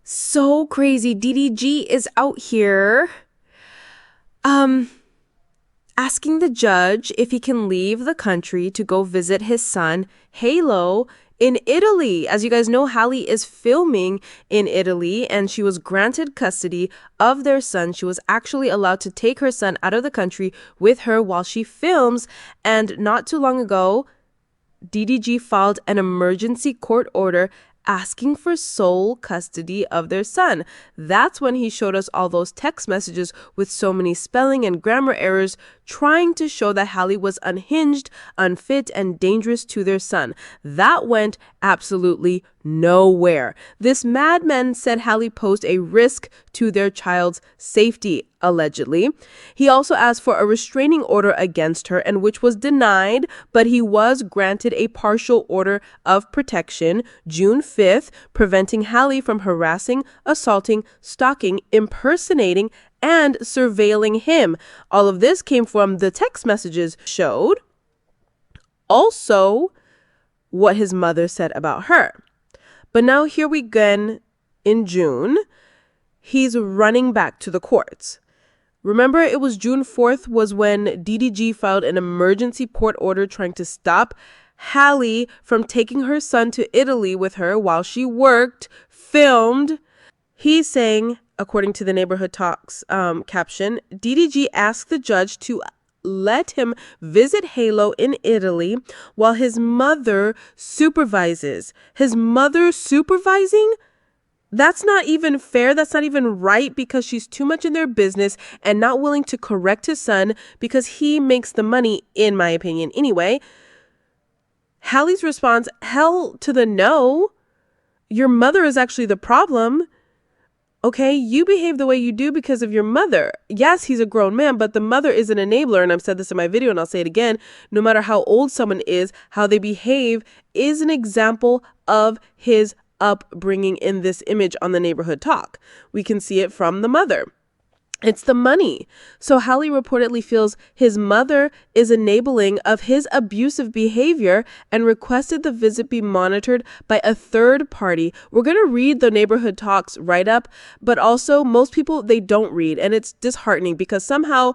So crazy. DDG is out here asking the judge if he can leave the country to go visit his son, Halo, in Italy. As you guys know, Halle is filming in Italy and she was granted custody of their son. She was actually allowed to take her son out of the country with her while she films. And not too long ago, DDG filed an emergency court order asking for sole custody of their son. That's when he showed us all those text messages with so many spelling and grammar errors, trying to show that Halle was unhinged, unfit, and dangerous to their son. That went absolutely nowhere. This madman said Halle posed a risk to their child's safety, allegedly. He also asked for a restraining order against her, and which was denied, but he was granted a partial order of protection June 5th, preventing Halle from harassing, assaulting, stalking, impersonating, and surveilling him. All of this came from the text messages showed. Also, what his mother said about her. But now here we go in June. He's running back to the courts. Remember, it was June 4th was when DDG filed an emergency court order trying to stop Halle from taking her son to Italy with her while she worked, filmed. He's saying, according to the Neighborhood Talks caption, DDG asked the judge to let him visit Halo in Italy while his mother supervises. His mother supervising? That's not even fair. That's not even right, because she's too much in their business and not willing to correct his son because he makes the money, in my opinion. Anyway, Halle's response, hell to the no. Your mother is actually the problem. Okay, you behave the way you do because of your mother. Yes, he's a grown man, but the mother is an enabler. And I've said this in my video and I'll say it again. No matter how old someone is, how they behave is an example of his upbringing in this image on the Neighborhood Talk. We can see it from the mother. It's the money. So Halle reportedly feels his mother is enabling of his abusive behavior and requested the visit be monitored by a third party. We're going to read the Neighborhood Talks write-up, but also most people, they don't read. And it's disheartening because somehow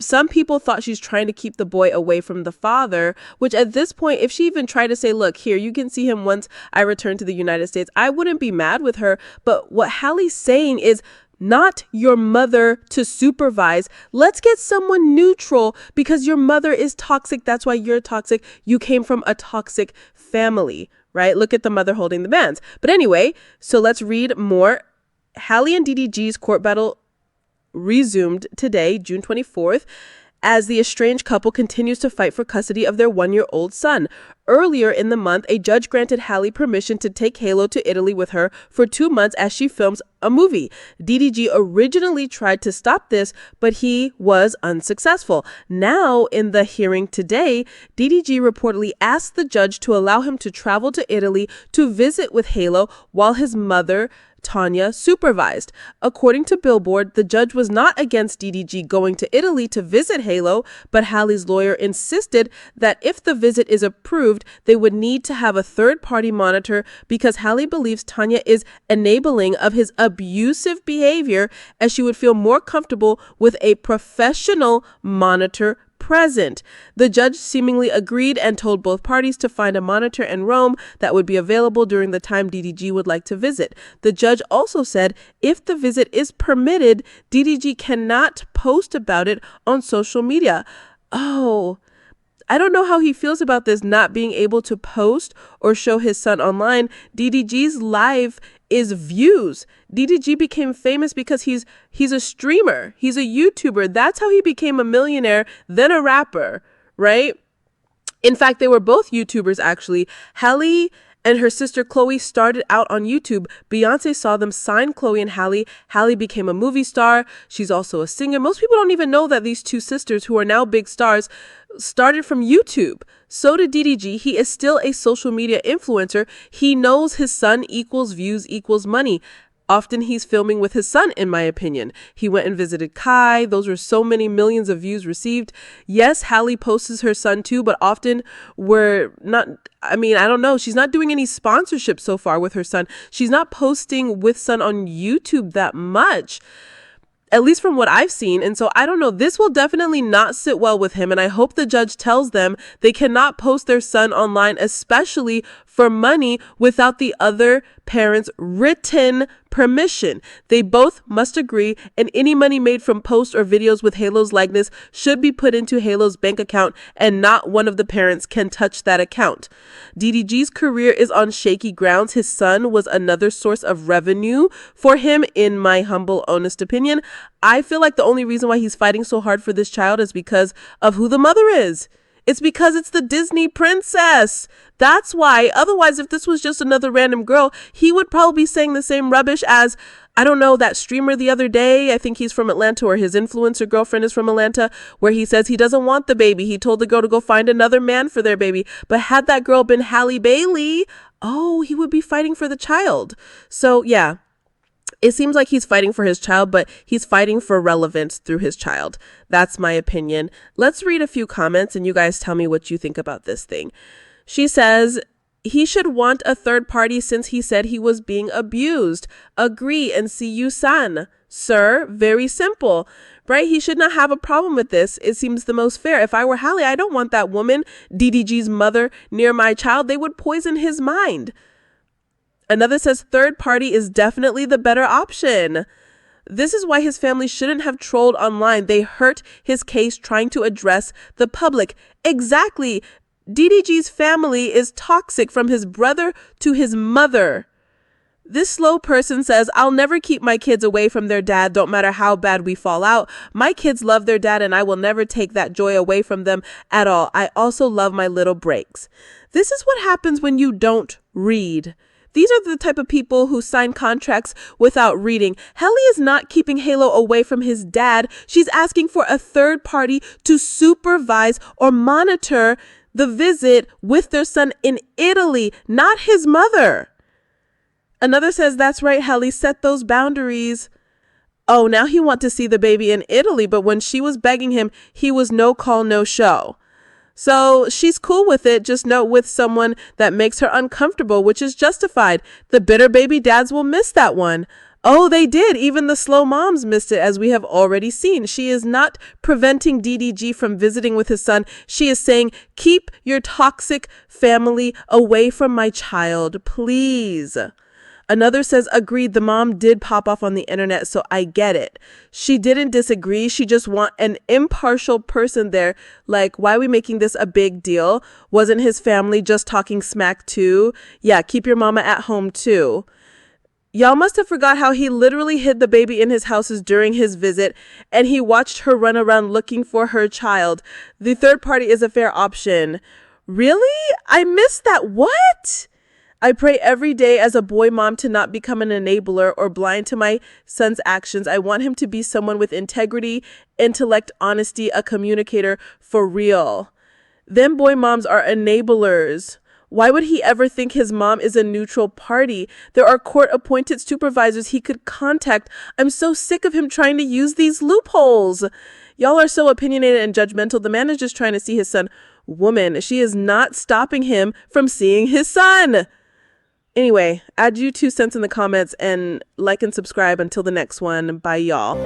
some people thought she's trying to keep the boy away from the father, which at this point, if she even tried to say, look, here, you can see him once I return to the United States, I wouldn't be mad with her. But what Halle's saying is, not your mother to supervise. Let's get someone neutral because your mother is toxic. That's why you're toxic. You came from a toxic family, right? Look at the mother holding the bands. But anyway, so let's read more. Halle and DDG's court battle resumed today, June 24th, as the estranged couple continues to fight for custody of their 1-year-old son. Earlier in the month, a judge granted Halle permission to take Halo to Italy with her for 2 months as she films a movie. DDG originally tried to stop this, but he was unsuccessful. Now, in the hearing today, DDG reportedly asked the judge to allow him to travel to Italy to visit with Halo while his mother, Tanya, supervised. According to Billboard, the judge was not against DDG going to Italy to visit Halo, but Halle's lawyer insisted that if the visit is approved, they would need to have a third-party monitor because Halle believes Tanya is enabling of his abusive behavior, as she would feel more comfortable with a professional monitor present. The judge seemingly agreed and told both parties to find a monitor in Rome that would be available during the time DDG would like to visit. The judge also said if the visit is permitted, DDG cannot post about it on social media. Oh, I don't know how he feels about this not being able to post or show his son online. DDG's live is views. DDG became famous because he's a streamer. He's a YouTuber. That's how he became a millionaire, then a rapper, right? In fact, they were both YouTubers, actually. Halle and her sister Chloe started out on YouTube. Beyonce saw them sign Chloe and Halle. Halle became a movie star. She's also a singer. Most people don't even know that these two sisters, who are now big stars, started from YouTube. So did DDG. He is still a social media influencer. He knows his son equals views equals money. Often he's filming with his son, in my opinion. He went and visited Kai. Those were so many millions of views received. Yes, Halle posts her son too, but often we're not, I don't know. She's not doing any sponsorship so far with her son. She's not posting with son on YouTube that much, at least from what I've seen. And so I don't know, this will definitely not sit well with him. And I hope the judge tells them they cannot post their son online, especially for money, without the other parent's written permission. They both must agree, and any money made from posts or videos with Halo's likeness should be put into Halo's bank account, and not one of the parents can touch that account. DDG's career is on shaky grounds. His son was another source of revenue for him, in my humble, honest opinion. I feel like the only reason why he's fighting so hard for this child is because of who the mother is. It's because it's the Disney princess. That's why. Otherwise, if this was just another random girl, he would probably be saying the same rubbish as, I don't know, that streamer the other day. I think he's from Atlanta, or his influencer girlfriend is from Atlanta, where he says he doesn't want the baby. He told the girl to go find another man for their baby. But had that girl been Halle Bailey, he would be fighting for the child. So yeah. It seems like he's fighting for his child, but he's fighting for relevance through his child. That's my opinion. Let's read a few comments and you guys tell me what you think about this thing. She says, he should want a third party since he said he was being abused. Agree and see you, son. Sir, very simple. Right? He should not have a problem with this. It seems the most fair. If I were Halle, I don't want that woman, DDG's mother, near my child. They would poison his mind. Another says third party is definitely the better option. This is why his family shouldn't have trolled online. They hurt his case trying to address the public. Exactly. DDG's family is toxic, from his brother to his mother. This slow person says, I'll never keep my kids away from their dad, don't matter how bad we fall out. My kids love their dad and I will never take that joy away from them at all. I also love my little breaks. This is what happens when you don't read. These are the type of people who sign contracts without reading. Halle is not keeping Halo away from his dad. She's asking for a third party to supervise or monitor the visit with their son in Italy, not his mother. Another says, that's right, Halle, set those boundaries. Oh, now he wants to see the baby in Italy, but when she was begging him, he was no call, no show. So she's cool with it, just not with someone that makes her uncomfortable, which is justified. The bitter baby dads will miss that one. Oh, they did. Even the slow moms missed it, as we have already seen. She is not preventing DDG from visiting with his son. She is saying, keep your toxic family away from my child, please. Another says, agreed, the mom did pop off on the internet, so I get it. She didn't disagree. She just want an impartial person there. Like, why are we making this a big deal? Wasn't his family just talking smack too? Yeah, keep your mama at home too. Y'all must have forgot how he literally hid the baby in his houses during his visit, and he watched her run around looking for her child. The third party is a fair option. Really? I missed that. What? I pray every day as a boy mom to not become an enabler or blind to my son's actions. I want him to be someone with integrity, intellect, honesty, a communicator for real. Them boy moms are enablers. Why would he ever think his mom is a neutral party? There are court-appointed supervisors he could contact. I'm so sick of him trying to use these loopholes. Y'all are so opinionated and judgmental. The man is just trying to see his son. Woman, she is not stopping him from seeing his son. Anyway, add you 2 cents in the comments and like and subscribe until the next one. Bye, y'all.